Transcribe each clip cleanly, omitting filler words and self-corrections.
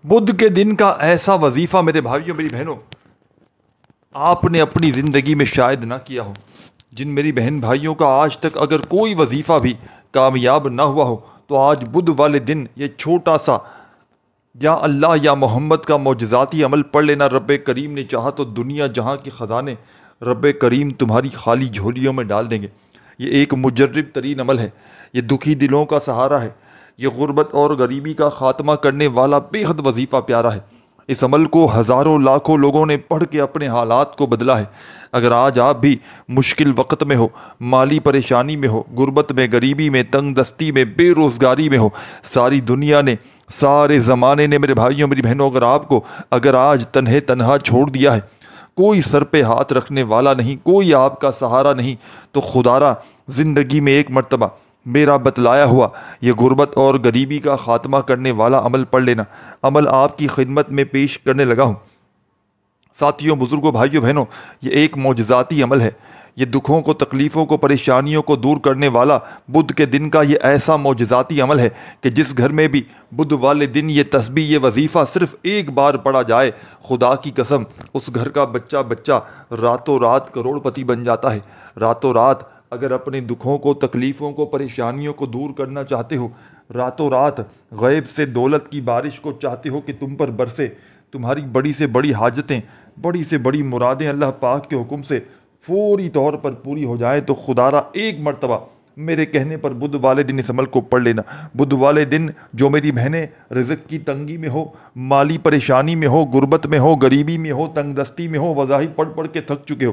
بدھ کے دن کا ایسا وظیفہ میرے بھائیوں میری بہنوں آپ نے اپنی زندگی میں شاید نہ کیا ہو۔ جن میری بہن بھائیوں کا آج تک اگر کوئی وظیفہ بھی کامیاب نہ ہوا ہو تو آج بدھ والے دن یہ چھوٹا سا یا اللہ یا محمد کا معجزاتی عمل پڑھ لینا، رب کریم نے چاہا تو دنیا جہاں کے خزانے رب کریم تمہاری خالی جھولیوں میں ڈال دیں گے۔ یہ ایک مجرب ترین عمل ہے، یہ دکھی دلوں کا سہارا ہے، یہ غربت اور غریبی کا خاتمہ کرنے والا بے حد وظیفہ پیارا ہے۔ اس عمل کو ہزاروں لاکھوں لوگوں نے پڑھ کے اپنے حالات کو بدلا ہے۔ اگر آج آپ بھی مشکل وقت میں ہو، مالی پریشانی میں ہو، غربت میں، غریبی میں، تنگ دستی میں، بے روزگاری میں ہو، ساری دنیا نے، سارے زمانے نے میرے بھائیوں میری بہنوں اگر آپ کو آج تنہا چھوڑ دیا ہے، کوئی سر پہ ہاتھ رکھنے والا نہیں، کوئی آپ کا سہارا نہیں، تو خدارا زندگی میں ایک مرتبہ میرا بتلایا ہوا یہ غربت اور غریبی کا خاتمہ کرنے والا عمل پڑھ لینا۔ عمل آپ کی خدمت میں پیش کرنے لگا ہوں۔ ساتھیوں، بزرگوں، بھائیوں، بہنوں، یہ ایک معجزاتی عمل ہے۔ یہ دکھوں کو، تکلیفوں کو، پریشانیوں کو دور کرنے والا بدھ کے دن کا یہ ایسا معجزاتی عمل ہے کہ جس گھر میں بھی بدھ والے دن یہ تسبیح، یہ وظیفہ صرف ایک بار پڑھا جائے، خدا کی قسم اس گھر کا بچہ راتوں رات کروڑ پتی بن جاتا ہے۔ راتوں رات اگر اپنے دکھوں کو، تکلیفوں کو، پریشانیوں کو دور کرنا چاہتے ہو، راتوں رات غیب سے دولت کی بارش کو چاہتے ہو کہ تم پر برسے، تمہاری بڑی سے بڑی حاجتیں، بڑی سے بڑی مرادیں اللہ پاک کے حکم سے فوری طور پر پوری ہو جائیں، تو خدارا ایک مرتبہ میرے کہنے پر بدھ والے دن اس عمل کو پڑھ لینا۔ بدھ والے دن جو میری بہنیں رزق کی تنگی میں ہو، مالی پریشانی میں ہو، غربت میں ہو، غریبی میں ہو، تنگ دستی میں ہو، وظائف پڑھ پڑھ کے تھک چکے ہو،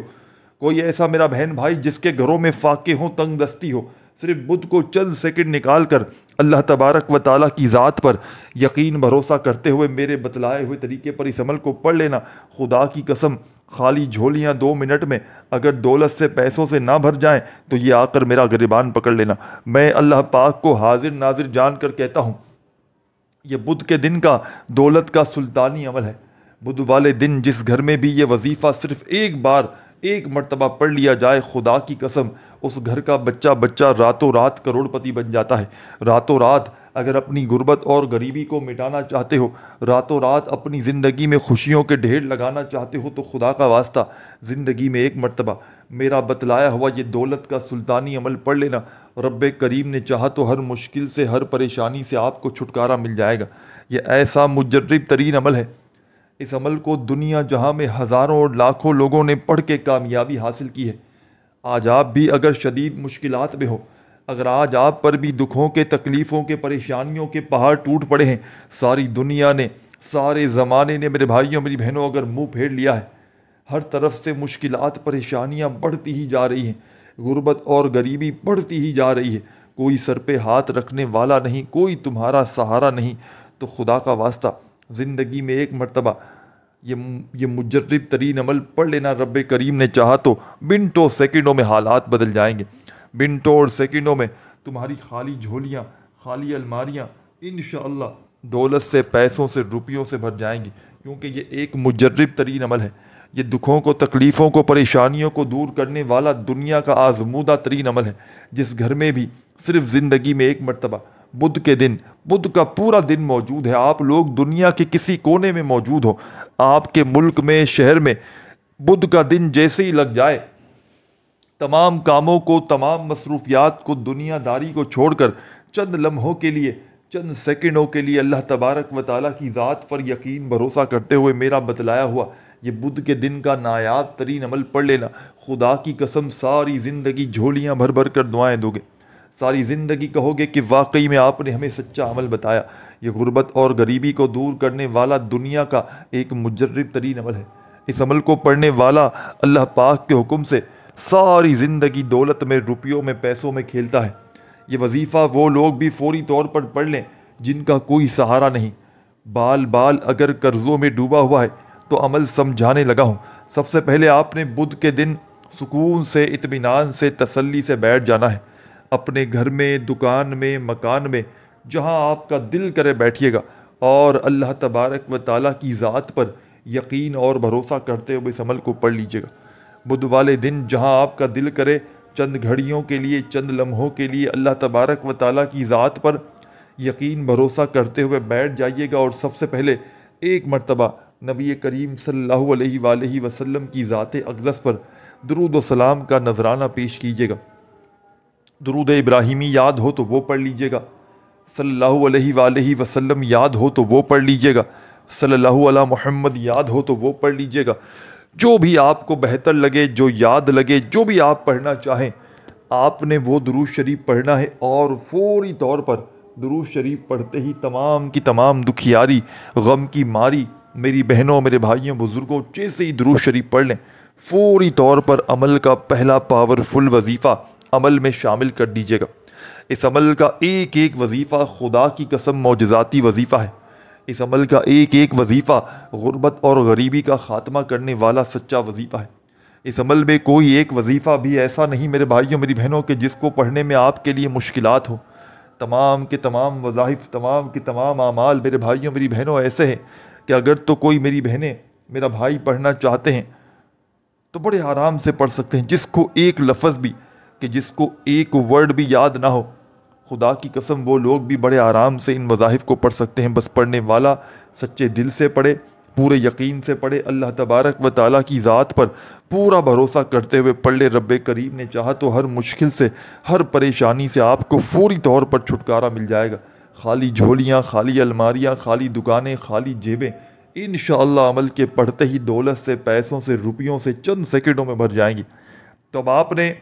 کوئی ایسا میرا بہن بھائی جس کے گھروں میں فاقے ہوں، تنگ دستی ہو، صرف بدھ کو چند سیکنڈ نکال کر اللہ تبارک و تعالیٰ کی ذات پر یقین بھروسہ کرتے ہوئے میرے بتلائے ہوئے طریقے پر اس عمل کو پڑھ لینا۔ خدا کی قسم خالی جھولیاں 2 منٹ میں اگر دولت سے، پیسوں سے نہ بھر جائیں تو یہ آ کر میرا گریبان پکڑ لینا۔ میں اللہ پاک کو حاضر ناظر جان کر کہتا ہوں، یہ بدھ کے دن کا دولت کا سلطانی عمل ہے۔ بدھ والے دن جس گھر میں بھی یہ وظیفہ صرف ایک مرتبہ پڑھ لیا جائے، خدا کی قسم اس گھر کا بچہ راتوں رات کروڑ پتی بن جاتا ہے۔ راتوں رات اگر اپنی غربت اور غریبی کو مٹانا چاہتے ہو، راتوں رات اپنی زندگی میں خوشیوں کے ڈھیر لگانا چاہتے ہو، تو خدا کا واسطہ زندگی میں ایک مرتبہ میرا بتلایا ہوا یہ دولت کا سلطانی عمل پڑھ لینا۔ رب کریم نے چاہا تو ہر مشکل سے، ہر پریشانی سے آپ کو چھٹکارا مل جائے گا۔ یہ ایسا مجرب ترین عمل ہے، اس عمل کو دنیا جہاں میں ہزاروں اور لاکھوں لوگوں نے پڑھ کے کامیابی حاصل کی ہے۔ آج آپ بھی اگر شدید مشکلات میں ہو، اگر آج آپ پر بھی دکھوں کے، تکلیفوں کے، پریشانیوں کے پہاڑ ٹوٹ پڑے ہیں، ساری دنیا نے، سارے زمانے نے میرے بھائیوں میری بہنوں اگر منہ پھیر لیا ہے، ہر طرف سے مشکلات، پریشانیاں بڑھتی ہی جا رہی ہیں، غربت اور غریبی بڑھتی ہی جا رہی ہے، کوئی سر پہ ہاتھ رکھنے والا نہیں، کوئی تمہارا سہارا نہیں، تو خدا کا واسطہ زندگی میں ایک مرتبہ یہ مجرب ترین عمل پڑھ لینا۔ رب کریم نے چاہا تو منٹوں سیکنڈوں میں حالات بدل جائیں گے، منٹوں اور سیکنڈوں میں تمہاری خالی جھولیاں، خالی الماریاں انشاءاللہ دولت سے، پیسوں سے، روپیوں سے بھر جائیں گی، کیونکہ یہ ایک مجرب ترین عمل ہے۔ یہ دکھوں کو، تکلیفوں کو، پریشانیوں کو دور کرنے والا دنیا کا آزمودہ ترین عمل ہے۔ جس گھر میں بھی صرف زندگی میں ایک مرتبہ بدھ کے دن، بدھ کا پورا دن موجود ہے، آپ لوگ دنیا کے کسی کونے میں موجود ہو، آپ کے ملک میں، شہر میں بدھ کا دن جیسے ہی لگ جائے، تمام کاموں کو، تمام مصروفیات کو، دنیا داری کو چھوڑ کر چند لمحوں کے لیے، چند سیکنڈوں کے لیے اللہ تبارک و تعالیٰ کی ذات پر یقین بھروسہ کرتے ہوئے میرا بتلایا ہوا یہ بدھ کے دن کا نایاب ترین عمل پڑھ لینا۔ خدا کی قسم ساری زندگی جھولیاں بھر بھر کر دعائیں دو گے، ساری زندگی کہو گے کہ واقعی میں آپ نے ہمیں سچا عمل بتایا۔ یہ غربت اور غریبی کو دور کرنے والا دنیا کا ایک مجرب ترین عمل ہے۔ اس عمل کو پڑھنے والا اللہ پاک کے حکم سے ساری زندگی دولت میں، روپیوں میں، پیسوں میں کھیلتا ہے۔ یہ وظیفہ وہ لوگ بھی فوری طور پر پڑھ لیں جن کا کوئی سہارا نہیں۔ بال اگر قرضوں میں ڈوبا ہوا ہے تو عمل سمجھانے لگا ہوں۔ سب سے پہلے آپ نے بدھ کے دن سکون سے، اطمینان سے، تسلی سے بیٹھ جانا ہے، اپنے گھر میں، دکان میں، مکان میں، جہاں آپ کا دل کرے بیٹھیے گا، اور اللہ تبارک و تعالیٰ کی ذات پر یقین اور بھروسہ کرتے ہوئے اس عمل کو پڑھ لیجیے گا۔ بدھ والے دن جہاں آپ کا دل کرے، چند گھڑیوں کے لیے، چند لمحوں کے لیے اللہ تبارک و تعالیٰ کی ذات پر یقین بھروسہ کرتے ہوئے بیٹھ جائیے گا، اور سب سے پہلے ایک مرتبہ نبی کریم صلی اللہ علیہ وآلہ وسلم کی ذات اقدس پر درود و سلام کا نذرانہ پیش کیجیے گا۔ درود ابراہیمی یاد ہو تو وہ پڑھ لیجیے گا، صلی اللہ علیہ وآلہ وسلم یاد ہو تو وہ پڑھ لیجیے گا، صلی اللہ علی محمد یاد ہو تو وہ پڑھ لیجیے گا۔ جو بھی آپ کو بہتر لگے، جو یاد لگے، جو بھی آپ پڑھنا چاہیں، آپ نے وہ درود شریف پڑھنا ہے، اور فوری طور پر درود شریف پڑھتے ہی تمام کی تمام دکھیاری، غم کی ماری میری بہنوں، میرے بھائیوں، بزرگوں، جیسے ہی درود شریف پڑھ لیں، فوری طور پر عمل کا پہلا پاورفل وظیفہ عمل میں شامل کر دیجیے گا۔ اس عمل کا ایک ایک وظیفہ خدا کی قسم معجزاتی وظیفہ ہے۔ اس عمل کا ایک ایک وظیفہ غربت اور غریبی کا خاتمہ کرنے والا سچا وظیفہ ہے۔ اس عمل میں کوئی ایک وظیفہ بھی ایسا نہیں میرے بھائیوں، میری بہنوں، کہ جس کو پڑھنے میں آپ کے لیے مشکلات ہوں۔ تمام کے تمام وظائف، تمام کے تمام اعمال میرے بھائیوں، میری بہنوں ایسے ہیں کہ اگر تو کوئی میری بہنیں، میرا بھائی پڑھنا چاہتے ہیں تو بڑے آرام سے پڑھ سکتے ہیں۔ جس کو ایک لفظ بھی، کہ جس کو ایک ورڈ بھی یاد نہ ہو، خدا کی قسم وہ لوگ بھی بڑے آرام سے ان وظائف کو پڑھ سکتے ہیں۔ بس پڑھنے والا سچے دل سے پڑھے، پورے یقین سے پڑھے، اللہ تبارک و تعالیٰ کی ذات پر پورا بھروسہ کرتے ہوئے پڑھ لے۔ رب کریم نے چاہا تو ہر مشکل سے، ہر پریشانی سے آپ کو فوری طور پر چھٹکارا مل جائے گا۔ خالی جھولیاں، خالی الماریاں، خالی دکانیں، خالی جیبیں انشاءاللہ عمل کے پڑھتے ہی دولت سے، پیسوں سے، روپیوں سے چند سیکنڈوں میں بھر جائیں گی۔ تو اب آپ نے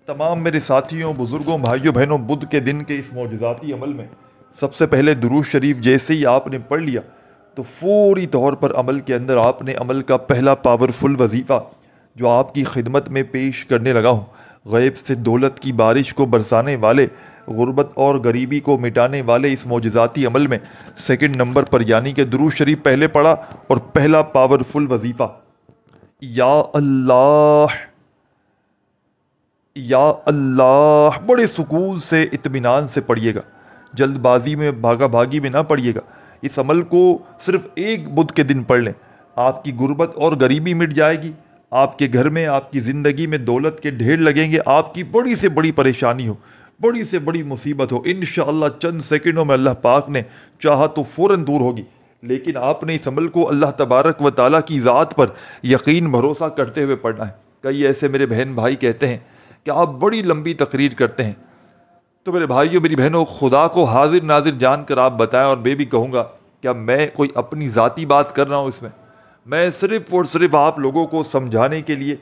تمام میرے ساتھیوں، بزرگوں، بھائیوں، بہنوں، بدھ کے دن کے اس معجزاتی عمل میں سب سے پہلے درود شریف جیسے ہی آپ نے پڑھ لیا تو فوری طور پر عمل کے اندر آپ نے عمل کا پہلا پاورفل وظیفہ جو آپ کی خدمت میں پیش کرنے لگا ہوں، غیب سے دولت کی بارش کو برسانے والے، غربت اور غریبی کو مٹانے والے اس معجزاتی عمل میں سیکنڈ نمبر پر یعنی کہ درود شریف پہلے پڑھا، اور پہلا پاورفل وظیفہ یا اللہ، یا اللہ، بڑے سکون سے، اطمینان سے پڑھیے گا، جلد بازی میں، بھاگا بھاگی میں نہ پڑھیے گا۔ اس عمل کو صرف ایک بدھ کے دن پڑھ لیں، آپ کی غربت اور غریبی مٹ جائے گی، آپ کے گھر میں، آپ کی زندگی میں دولت کے ڈھیر لگیں گے، آپ کی بڑی سے بڑی پریشانی ہو، بڑی سے بڑی مصیبت ہو، انشاءاللہ چند سیکنڈوں میں اللہ پاک نے چاہا تو فوراً دور ہوگی۔ لیکن آپ نے اس عمل کو اللہ تبارک و تعالیٰ کی ذات پر یقین بھروسہ کرتے ہوئے پڑھنا ہے۔ کئی ایسے میرے بہن بھائی کہتے ہیں کہ آپ بڑی لمبی تقریر کرتے ہیں، تو میرے بھائیوں، میری بہنوں، خدا کو حاضر ناظر جان کر آپ بتائیں، اور میں بھی کہوں گا کہ میں کوئی اپنی ذاتی بات کر رہا ہوں اس میں صرف اور صرف آپ لوگوں کو سمجھانے کے لیے،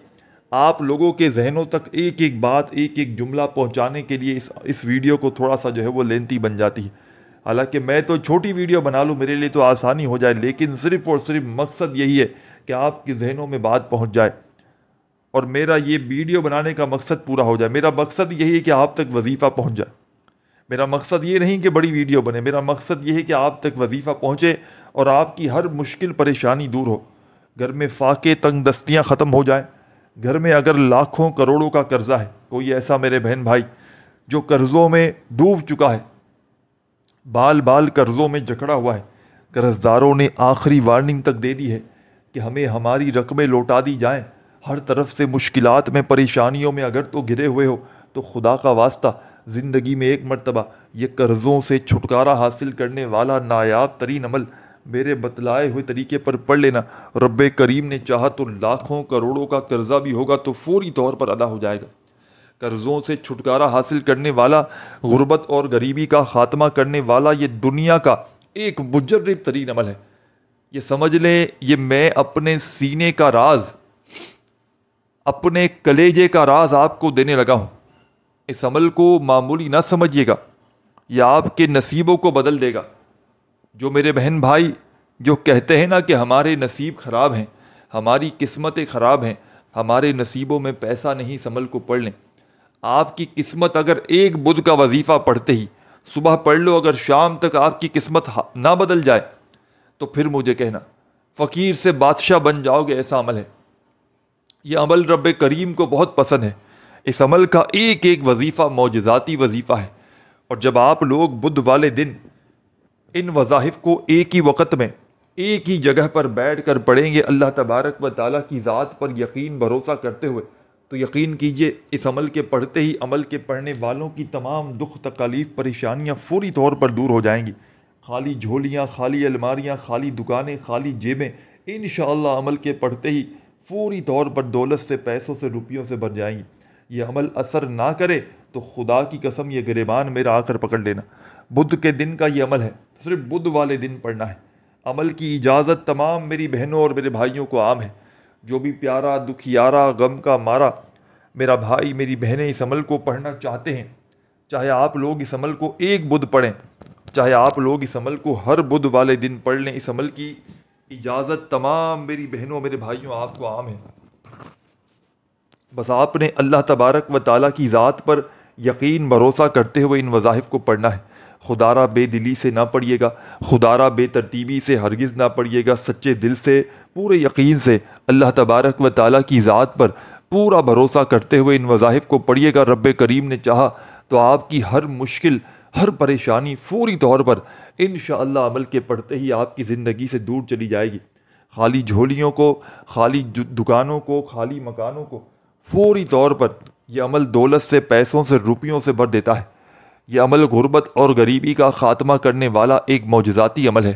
آپ لوگوں کے ذہنوں تک ایک ایک بات، ایک ایک جملہ پہنچانے کے لیے اس ویڈیو کو تھوڑا سا جو ہے وہ لینتھی بن جاتی ہے۔ حالانکہ میں تو چھوٹی ویڈیو بنا لوں، میرے لیے تو آسانی ہو جائے، لیکن صرف اور صرف مقصد یہی ہے کہ آپ کے ذہنوں میں بات پہنچ جائے، اور میرا یہ ویڈیو بنانے کا مقصد پورا ہو جائے۔ میرا مقصد یہی ہے کہ آپ تک وظیفہ پہنچ جائے۔ میرا مقصد یہ نہیں کہ بڑی ویڈیو بنے، میرا مقصد یہ ہے کہ آپ تک وظیفہ پہنچے اور آپ کی ہر مشکل پریشانی دور ہو، گھر میں فاقے تنگ دستیاں ختم ہو جائیں۔ گھر میں اگر لاکھوں کروڑوں کا قرضہ ہے، کوئی ایسا میرے بہن بھائی جو قرضوں میں ڈوب چکا ہے، بال بال قرضوں میں جکڑا ہوا ہے، قرضداروں نے آخری وارننگ تک دے دی ہے کہ ہمیں ہماری رقمیں لوٹا دی جائیں، ہر طرف سے مشکلات میں، پریشانیوں میں اگر تو گھرے ہوئے ہو تو خدا کا واسطہ زندگی میں ایک مرتبہ یہ قرضوں سے چھٹکارا حاصل کرنے والا نایاب ترین عمل میرے بتلائے ہوئے طریقے پر پڑھ لینا۔ رب کریم نے چاہا تو لاکھوں کروڑوں کا قرضہ بھی ہوگا تو فوری طور پر ادا ہو جائے گا۔ قرضوں سے چھٹکارا حاصل کرنے والا، غربت اور غریبی کا خاتمہ کرنے والا یہ دنیا کا ایک مجرب ترین عمل ہے۔ یہ سمجھ لیں، یہ میں اپنے سینے کا راز، اپنے کلیجے کا راز آپ کو دینے لگا ہوں۔ اس عمل کو معمولی نہ سمجھیے گا، یہ آپ کے نصیبوں کو بدل دے گا۔ جو میرے بہن بھائی جو کہتے ہیں نا کہ ہمارے نصیب خراب ہیں، ہماری قسمتیں خراب ہیں، ہمارے نصیبوں میں پیسہ نہیں، اس عمل کو پڑھ لیں۔ آپ کی قسمت اگر ایک بدھ کا وظیفہ پڑھتے ہی صبح پڑھ لو، اگر شام تک آپ کی قسمت نہ بدل جائے تو پھر مجھے کہنا، فقیر سے بادشاہ بن جاؤ گے، ایسا عمل ہے۔ یہ عمل رب کریم کو بہت پسند ہے۔ اس عمل کا ایک ایک وظیفہ معجزاتی وظیفہ ہے، اور جب آپ لوگ بدھ والے دن ان وظائف کو ایک ہی وقت میں ایک ہی جگہ پر بیٹھ کر پڑھیں گے اللہ تبارک و تعالیٰ کی ذات پر یقین بھروسہ کرتے ہوئے، تو یقین کیجئے اس عمل کے پڑھتے ہی عمل کے پڑھنے والوں کی تمام دکھ تکالیف پریشانیاں فوری طور پر دور ہو جائیں گی۔ خالی جھولیاں، خالی الماریاں، خالی دکانیں، خالی جیبیں انشاءاللہ عمل کے پڑھتے ہی فوری طور پر دولت سے، پیسوں سے، روپیوں سے بھر جائیں گی۔ یہ عمل اثر نہ کرے تو خدا کی قسم یہ گریبان میرا آ کر پکڑ لینا۔ بدھ کے دن کا یہ عمل ہے، صرف بدھ والے دن پڑھنا ہے۔ عمل کی اجازت تمام میری بہنوں اور میرے بھائیوں کو عام ہے۔ جو بھی پیارا، دکھیارا، غم کا مارا میرا بھائی، میری بہنیں اس عمل کو پڑھنا چاہتے ہیں، چاہے آپ لوگ اس عمل کو ایک بدھ پڑھیں، چاہے آپ لوگ اس عمل کو ہر بدھ والے دن پڑھ لیں، اس عمل کی اجازت تمام میری بہنوں، میرے بھائیوں آپ کو عام ہے۔ بس آپ نے اللہ تبارک و تعالیٰ کی ذات پر یقین بھروسہ کرتے ہوئے ان وظائف کو پڑھنا ہے۔ خدارہ بے دلی سے نہ پڑھیے گا، خدارہ بے ترتیبی سے ہرگز نہ پڑھیے گا، سچے دل سے، پورے یقین سے اللہ تبارک و تعالیٰ کی ذات پر پورا بھروسہ کرتے ہوئے ان وظائف کو پڑھیے گا۔ رب کریم نے چاہا تو آپ کی ہر مشکل، ہر پریشانی فوری طور پر انشاءاللہ عمل کے پڑھتے ہی آپ کی زندگی سے دور چلی جائے گی۔ خالی جھولیوں کو، خالی دکانوں کو، خالی مکانوں کو فوری طور پر یہ عمل دولت سے، پیسوں سے، روپیوں سے بھر دیتا ہے۔ یہ عمل غربت اور غریبی کا خاتمہ کرنے والا ایک معجزاتی عمل ہے۔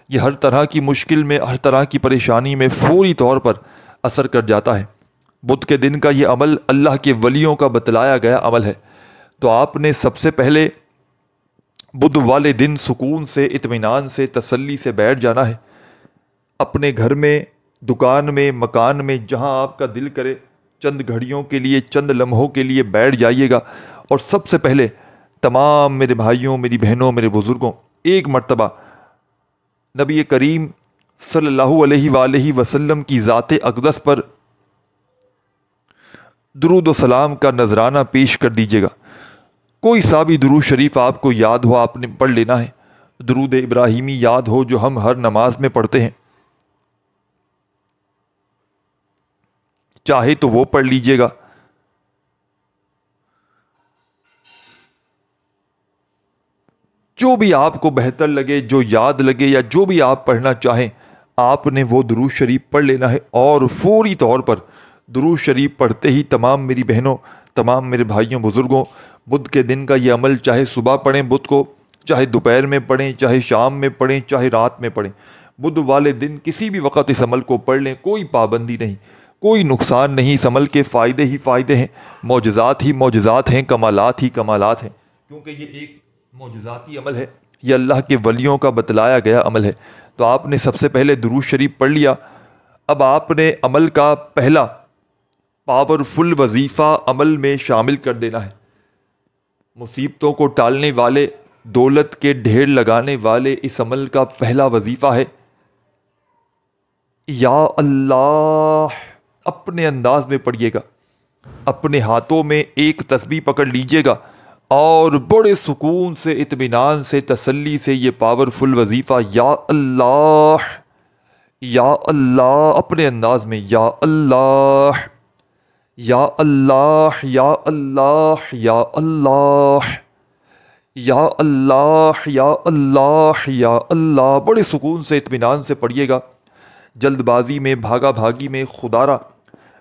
یہ ہر طرح کی مشکل میں، ہر طرح کی پریشانی میں فوری طور پر اثر کر جاتا ہے۔ بدھ کے دن کا یہ عمل اللہ کے ولیوں کا بتلایا گیا عمل ہے۔ تو آپ نے سب سے پہلے بدھ والے دن سکون سے، اطمینان سے، تسلی سے بیٹھ جانا ہے۔ اپنے گھر میں، دکان میں، مکان میں، جہاں آپ کا دل کرے چند گھڑیوں کے لیے، چند لمحوں کے لیے بیٹھ جائیے گا، اور سب سے پہلے تمام میرے بھائیوں، میری بہنوں، میرے بزرگوں، ایک مرتبہ نبی کریم صلی اللہ علیہ وآلہ وسلم کی ذات اقدس پر درود و سلام کا نذرانہ پیش کر دیجیے گا۔ کوئی سا بھی درود شریف آپ کو یاد ہو آپ نے پڑھ لینا ہے۔ درود ابراہیمی یاد ہو جو ہم ہر نماز میں پڑھتے ہیں، چاہے تو وہ پڑھ لیجیے گا۔ جو بھی آپ کو بہتر لگے، جو یاد لگے، یا جو بھی آپ پڑھنا چاہیں، آپ نے وہ درود شریف پڑھ لینا ہے۔ اور فوری طور پر درود شریف پڑھتے ہی تمام میری بہنوں، تمام میرے بھائیوں، بزرگوں، بدھ کے دن کا یہ عمل چاہے صبح پڑھیں بدھ کو، چاہے دوپہر میں پڑھیں، چاہے شام میں پڑھیں، چاہے رات میں پڑھیں، بدھ والے دن کسی بھی وقت اس عمل کو پڑھ لیں، کوئی پابندی نہیں، کوئی نقصان نہیں۔ اس عمل کے فائدے ہی فائدے ہیں، معجزات ہی معجزات ہیں، کمالات ہی کمالات ہیں، کیونکہ یہ ایک معجزاتی عمل ہے، یہ اللہ کے ولیوں کا بتلایا گیا عمل ہے۔ تو آپ نے سب سے پہلے درود شریف پڑھ لیا۔ اب آپ نے عمل کا پہلا پاورفل وظیفہ عمل میں شامل کر دینا ہے۔ مصیبتوں کو ٹالنے والے، دولت کے ڈھیر لگانے والے اس عمل کا پہلا وظیفہ ہے یا اللہ۔ اپنے انداز میں پڑھیے گا، اپنے ہاتھوں میں ایک تسبیح پکڑ لیجیے گا اور بڑے سکون سے، اطمینان سے، تسلی سے یہ پاورفل وظیفہ یا اللہ، یا اللہ، اپنے انداز میں یا اللہ، یا اللہ، یا اللہ، یا اللہ، یا اللہ، یا اللہ، یا اللہ، بڑے سکون سے، اطمینان سے پڑھیے گا۔ جلد بازی میں، بھاگا بھاگی میں، خدارہ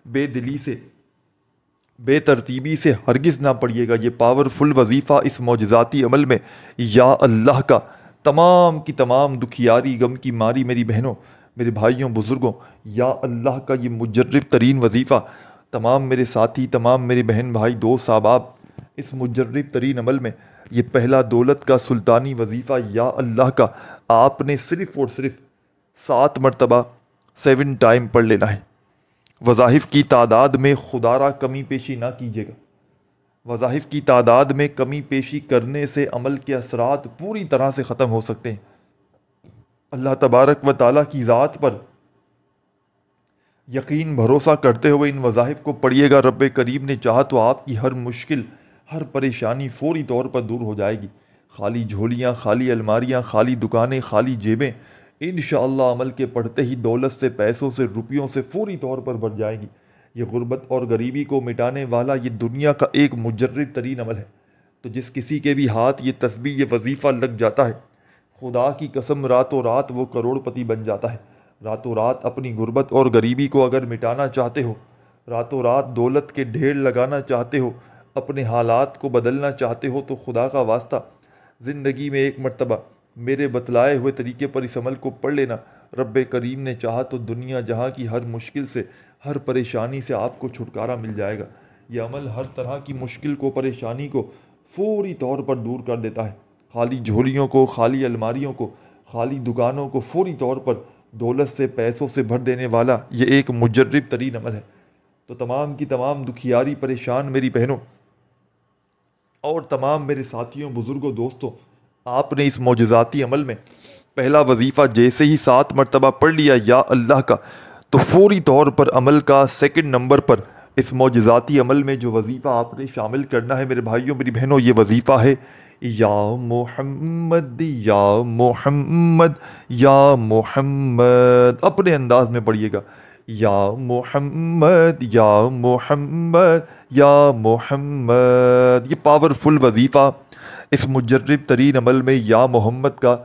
بے دلی سے، بے ترتیبی سے ہرگز نہ پڑھیے گا۔ یہ پاورفل وظیفہ اس معجزاتی عمل میں یا اللہ کا تمام کی تمام دکھیاری، غم کی ماری میری بہنوں، میرے بھائیوں، بزرگوں، یا اللہ کا یہ مجرب ترین وظیفہ، تمام میرے ساتھی، تمام میرے بہن بھائی، دوست احباب، اس مجرب ترین عمل میں یہ پہلا دولت کا سلطانی وظیفہ یا اللہ کا آپ نے صرف اور صرف 7 مرتبہ 7 ٹائم پڑھ لینا ہے۔ وظائف کی تعداد میں خدارہ کمی پیشی نہ کیجیے گا۔ وظائف کی تعداد میں کمی پیشی کرنے سے عمل کے اثرات پوری طرح سے ختم ہو سکتے ہیں۔ اللہ تبارک و تعالیٰ کی ذات پر یقین بھروسہ کرتے ہوئے ان وظائف کو پڑھیے گا۔ رب کریم نے چاہا تو آپ کی ہر مشکل، ہر پریشانی فوری طور پر دور ہو جائے گی۔ خالی جھولیاں، خالی الماریاں، خالی دکانیں، خالی جیبیں انشاءاللہ عمل کے پڑھتے ہی دولت سے، پیسوں سے، روپیوں سے فوری طور پر بھر جائیں گی۔ یہ غربت اور غریبی کو مٹانے والا یہ دنیا کا ایک مجرب ترین عمل ہے۔ تو جس کسی کے بھی ہاتھ یہ تسبیح، یہ وظیفہ لگ جاتا ہے، خدا کی قسم راتوں رات وہ کروڑ پتی بن جاتا ہے۔ راتوں رات اپنی غربت اور غریبی کو اگر مٹانا چاہتے ہو، راتوں رات دولت کے ڈھیر لگانا چاہتے ہو، اپنے حالات کو بدلنا چاہتے ہو، تو خدا کا واسطہ زندگی میں ایک مرتبہ میرے بتلائے ہوئے طریقے پر اس عمل کو پڑھ لینا۔ رب کریم نے چاہا تو دنیا جہاں کی ہر مشکل سے، ہر پریشانی سے آپ کو چھٹکارا مل جائے گا۔ یہ عمل ہر طرح کی مشکل کو، پریشانی کو فوری طور پر دور کر دیتا ہے۔ خالی جھولیوں کو، خالی الماریوں کو، خالی دکانوں کو فوری طور پر دولت سے، پیسوں سے بھر دینے والا یہ ایک مجرب ترین عمل ہے۔ تو تمام کی تمام دکھیاری، پریشان میری بہنوں اور تمام میرے ساتھیوں، بزرگوں، دوستوں، آپ نے اس معجزاتی عمل میں پہلا وظیفہ جیسے ہی 7 مرتبہ پڑھ لیا یا اللہ کا، تو فوری طور پر عمل کا سیکنڈ نمبر پر اس معجزاتی عمل میں جو وظیفہ آپ نے شامل کرنا ہے میرے بھائیوں، میری بہنوں، یہ وظیفہ ہے یا محمد یا محمد یا محمد۔ اپنے انداز میں پڑھیے گا، یا محمد یا محمد یا محمد۔ یہ پاورفل وظیفہ اس مجرب ترین عمل میں یا محمد کا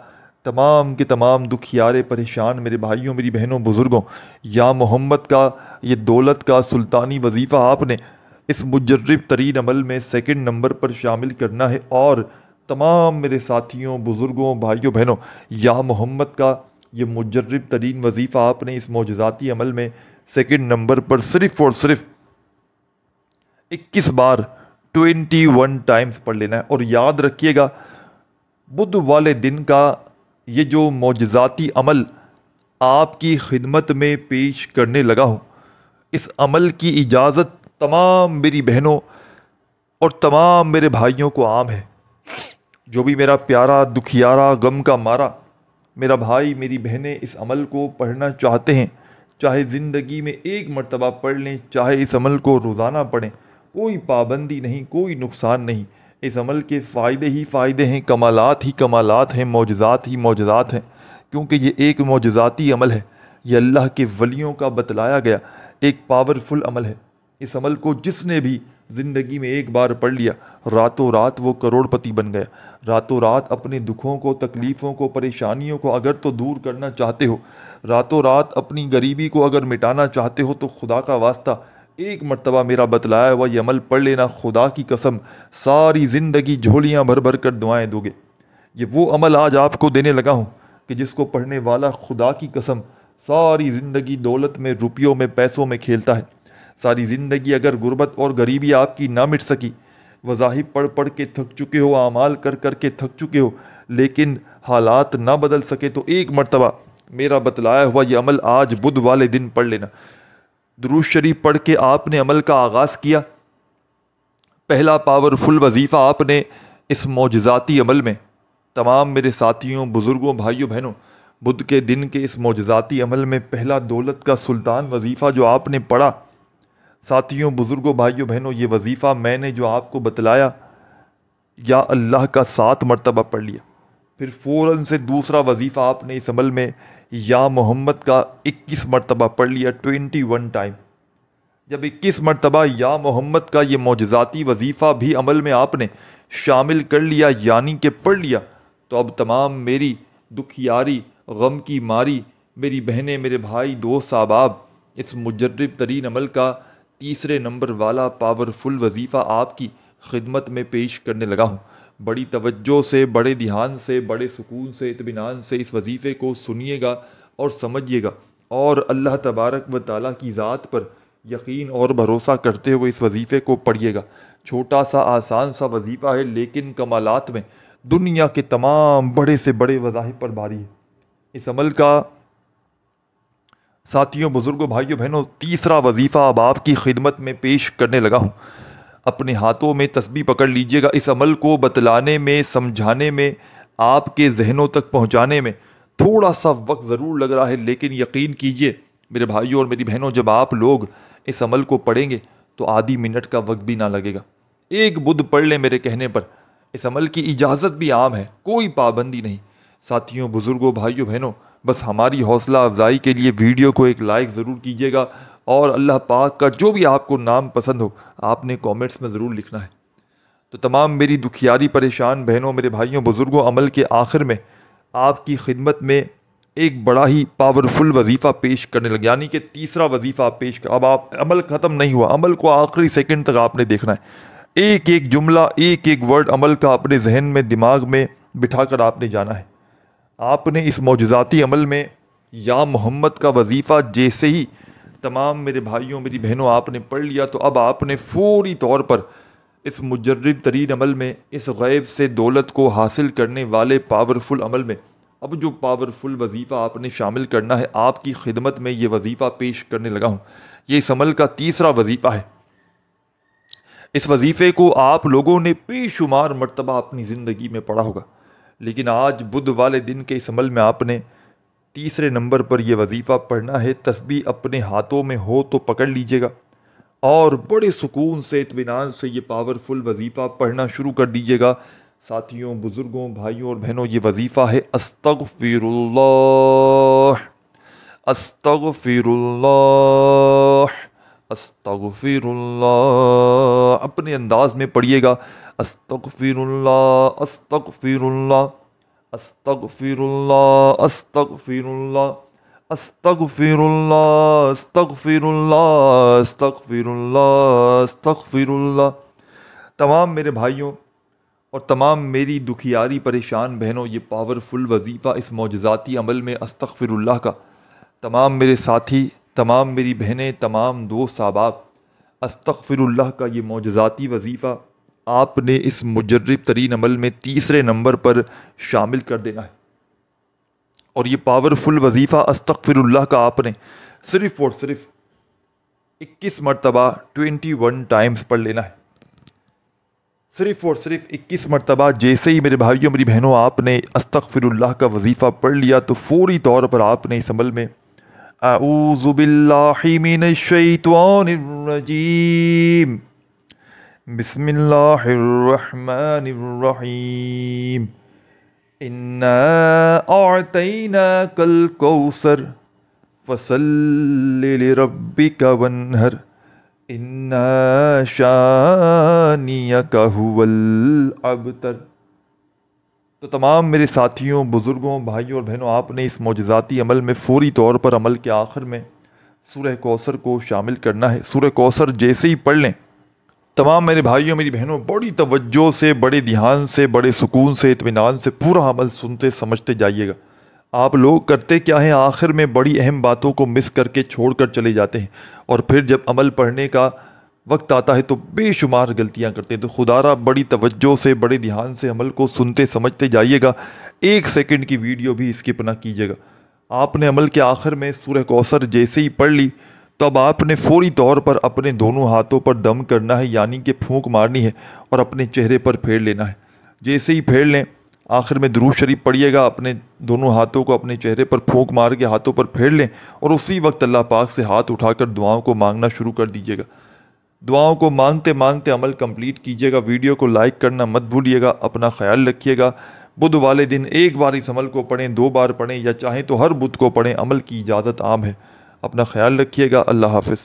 تمام کے تمام دکھیارے، پریشان میرے بھائیوں، میری بہنوں، بزرگوں، یا محمد کا یہ دولت کا سلطانی وظیفہ آپ نے اس مجرب ترین عمل میں سیکنڈ نمبر پر شامل کرنا ہے۔ اور تمام میرے ساتھیوں، بزرگوں، بھائیوں، بہنوں، یا محمد کا یہ مجرب ترین وظیفہ آپ نے اس معجزاتی عمل میں سیکنڈ نمبر پر صرف اور صرف 21 بار 21 ٹائمز پڑھ لینا ہے۔ اور یاد رکھیے گا، بدھ والے دن کا یہ جو معجزاتی عمل آپ کی خدمت میں پیش کرنے لگا ہوں، اس عمل کی اجازت تمام میری بہنوں اور تمام میرے بھائیوں کو عام ہے۔ جو بھی میرا پیارا، دکھیارا، غم کا مارا میرا بھائی، میری بہنیں اس عمل کو پڑھنا چاہتے ہیں، چاہے زندگی میں 1 مرتبہ پڑھ لیں، چاہے اس عمل کو روزانہ پڑھیں، کوئی پابندی نہیں، کوئی نقصان نہیں۔ اس عمل کے فائدے ہی فائدے ہیں، کمالات ہی کمالات ہیں، معجزات ہی معجزات ہیں، کیونکہ یہ ایک معجزاتی عمل ہے۔ یہ اللہ کے ولیوں کا بتلایا گیا ایک پاورفل عمل ہے۔ اس عمل کو جس نے بھی زندگی میں 1 بار پڑھ لیا، راتوں رات وہ کروڑ پتی بن گیا۔ راتوں رات اپنے دکھوں کو، تکلیفوں کو، پریشانیوں کو اگر تو دور کرنا چاہتے ہو، راتوں رات اپنی غریبی کو اگر مٹانا چاہتے ہو، تو خدا کا واسطہ 1 مرتبہ میرا بتلایا ہوا یہ عمل پڑھ لینا۔ خدا کی قسم ساری زندگی جھولیاں بھر بھر کر دعائیں دو گے۔ یہ وہ عمل آج آپ کو دینے لگا ہوں کہ جس کو پڑھنے والا خدا کی قسم ساری زندگی دولت میں، روپیوں میں، پیسوں میں کھیلتا ہے۔ ساری زندگی اگر غربت اور غریبی آپ کی نہ مٹ سکی، وظائف پڑھ پڑھ کے تھک چکے ہو، اعمال کر کر کے تھک چکے ہو، لیکن حالات نہ بدل سکے، تو 1 مرتبہ میرا بتلایا ہوا یہ عمل آج بدھ والے دن پڑھ لینا۔ درود شریف پڑھ کے آپ نے عمل کا آغاز کیا۔ پہلا پاورفل وظیفہ آپ نے اس معجزاتی عمل میں تمام میرے ساتھیوں، بزرگوں، بھائیوں، بہنوں، بدھ کے دن کے اس معجزاتی عمل میں پہلا دولت کا سلطان وظیفہ جو آپ نے پڑھا، ساتھیوں، بزرگوں، بھائیوں، بہنوں، یہ وظیفہ میں نے جو آپ کو بتلایا یا اللہ کا 7 مرتبہ پڑھ لیا۔ پھر فوراً سے دوسرا وظیفہ آپ نے اس عمل میں یا محمد کا 21 مرتبہ پڑھ لیا، 21 ٹائم۔ جب 21 مرتبہ یا محمد کا یہ معجزاتی وظیفہ بھی عمل میں آپ نے شامل کر لیا، یعنی کہ پڑھ لیا، تو اب تمام میری دکھیاری، غم کی ماری میری بہنیں، میرے بھائی، دوست، احباب، اس مجرب ترین عمل کا تیسرے نمبر والا پاورفل وظیفہ آپ کی خدمت میں پیش کرنے لگا ہوں۔ بڑی توجہ سے، بڑے دھیان سے، بڑے سکون سے، اطمینان سے اس وظیفے کو سنیے گا اور سمجھیے گا، اور اللہ تبارک و تعالیٰ کی ذات پر یقین اور بھروسہ کرتے ہوئے اس وظیفے کو پڑھیے گا۔ چھوٹا سا آسان سا وظیفہ ہے، لیکن کمالات میں دنیا کے تمام بڑے سے بڑے وظائف پر بھاری ہے۔ اس عمل کا ساتھیوں، بزرگوں، بھائیوں، بہنوں، تیسرا وظیفہ اب آپ کی خدمت میں پیش کرنے لگا ہوں۔ اپنے ہاتھوں میں تسبیح پکڑ لیجئے گا۔ اس عمل کو بتلانے میں، سمجھانے میں، آپ کے ذہنوں تک پہنچانے میں تھوڑا سا وقت ضرور لگ رہا ہے، لیکن یقین کیجئے میرے بھائیوں اور میری بہنوں، جب آپ لوگ اس عمل کو پڑھیں گے تو آدھی منٹ کا وقت بھی نہ لگے گا۔ 1 بدھ پڑھ لیں میرے کہنے پر۔ اس عمل کی اجازت بھی عام ہے، کوئی پابندی نہیں۔ ساتھیوں، بزرگوں، بھائیوں، بہنوں، بس ہماری حوصلہ افزائی کے لیے ویڈیو کو ایک لائک ضرور کیجیے گا، اور اللہ پاک کا جو بھی آپ کو نام پسند ہو آپ نے کامنٹس میں ضرور لکھنا ہے۔ تو تمام میری دکھیاری، پریشان بہنوں، میرے بھائیوں، بزرگوں، عمل کے آخر میں آپ کی خدمت میں ایک بڑا ہی پاورفل وظیفہ پیش کرنے لگے، یعنی کہ تیسرا وظیفہ آپ پیش کر۔ اب آپ عمل ختم نہیں ہوا، عمل کو آخری سیکنڈ تک آپ نے دیکھنا ہے۔ ایک ایک جملہ، ایک ایک ورڈ عمل کا اپنے ذہن میں، دماغ میں بٹھا کر آپ نے جانا ہے۔ آپ نے اس معجزاتی عمل میں یا محمد کا وظیفہ جیسے ہی تمام میرے بھائیوں میری بہنوں آپ نے پڑھ لیا تو اب آپ نے فوری طور پر اس مجرب ترین عمل میں، اس غیب سے دولت کو حاصل کرنے والے پاورفل عمل میں اب جو پاورفل وظیفہ آپ نے شامل کرنا ہے، آپ کی خدمت میں یہ وظیفہ پیش کرنے لگا ہوں۔ یہ اس عمل کا تیسرا وظیفہ ہے۔ اس وظیفے کو آپ لوگوں نے بے شمار مرتبہ اپنی زندگی میں پڑھا ہوگا، لیکن آج بدھ والے دن کے اس عمل میں آپ نے تیسرے نمبر پر یہ وظیفہ پڑھنا ہے۔ تسبیح اپنے ہاتھوں میں ہو تو پکڑ لیجئے گا اور بڑے سکون سے اطمینان سے یہ پاورفل وظیفہ پڑھنا شروع کر دیجئے گا۔ ساتھیوں، بزرگوں، بھائیوں اور بہنوں، یہ وظیفہ ہے استغفر اللہ، استغفر اللہ، استغفر اللہ۔ اپنے انداز میں پڑھیے گا، استغفر اللہ، استغفر اللہ، استغفر اللہ، استغفر اللہ، استغفر اللہ، استغفر اللہ، استغفر اللہ، استغفر اللہ۔ تمام میرے بھائیوں اور تمام میری دکھیاری پریشان بہنوں، یہ پاورفل وظیفہ اس معجزاتی عمل میں استغفر اللہ کا، تمام میرے ساتھی، تمام میری بہنیں، تمام دوست احباب، استغفر اللہ کا یہ معجزاتی وظیفہ آپ نے اس مجرب ترین عمل میں تیسرے نمبر پر شامل کر دینا ہے۔ اور یہ پاورفل وظیفہ استغفر اللہ کا آپ نے صرف اور صرف 21 مرتبہ 21 ٹائمز پڑھ لینا ہے۔ صرف اور صرف 21 مرتبہ جیسے ہی میرے بھائیوں میری بہنوں آپ نے استغفر اللہ کا وظیفہ پڑھ لیا تو فوری طور پر آپ نے اس عمل میں اعوذ باللہ من الشیطان الرجیم، بسم اللہ الرحمن الرحیم، انا اعطیناک الکوثر فصل لربک وانہر، انا شانیک هو الابتر۔ تو تمام میرے ساتھیوں، بزرگوں، بھائیوں اور بہنوں، آپ نے اس معجزاتی عمل میں فوری طور پر عمل کے آخر میں سورہ کوثر کو شامل کرنا ہے۔ سورہ کوثر جیسے ہی پڑھ لیں، تمام میرے بھائیوں میری بہنوں بڑی توجہ سے، بڑے دھیان سے، بڑے سکون سے، اطمینان سے پورا عمل سنتے سمجھتے جائیے گا۔ آپ لوگ کرتے کیا ہیں، آخر میں بڑی اہم باتوں کو مس کر کے چھوڑ کر چلے جاتے ہیں، اور پھر جب عمل پڑھنے کا وقت آتا ہے تو بے شمار غلطیاں کرتے ہیں۔ تو خدا را بڑی توجہ سے، بڑے دھیان سے عمل کو سنتے سمجھتے جائیے گا، 1 سیکنڈ کی ویڈیو بھی اسکپ نہ کیجیے گا۔ آپ نے عمل کے آخر میں سورہ کوثر جیسے ہی پڑھ لی تو اب آپ نے فوری طور پر اپنے دونوں ہاتھوں پر دم کرنا ہے، یعنی کہ پھونک مارنی ہے اور اپنے چہرے پر پھیر لینا ہے۔ جیسے ہی پھیر لیں، آخر میں درود شریف پڑھیے گا، اپنے دونوں ہاتھوں کو اپنے چہرے پر پھونک مار کے ہاتھوں پر پھیر لیں اور اسی وقت اللہ پاک سے ہاتھ اٹھا کر دعاؤں کو مانگنا شروع کر دیجیے گا۔ دعاؤں کو مانگتے مانگتے عمل کمپلیٹ کیجیے گا۔ ویڈیو کو لائک کرنا مت بھولیے گا۔ اپنا خیال رکھیے گا۔ بدھ والے دن 1 بار اس عمل کو پڑھیں، 2 بار پڑھیں، یا چاہیں تو ہر بدھ کو پڑھیں، عمل کی اجازت عام ہے۔ اپنا خیال رکھیے گا۔ اللہ حافظ۔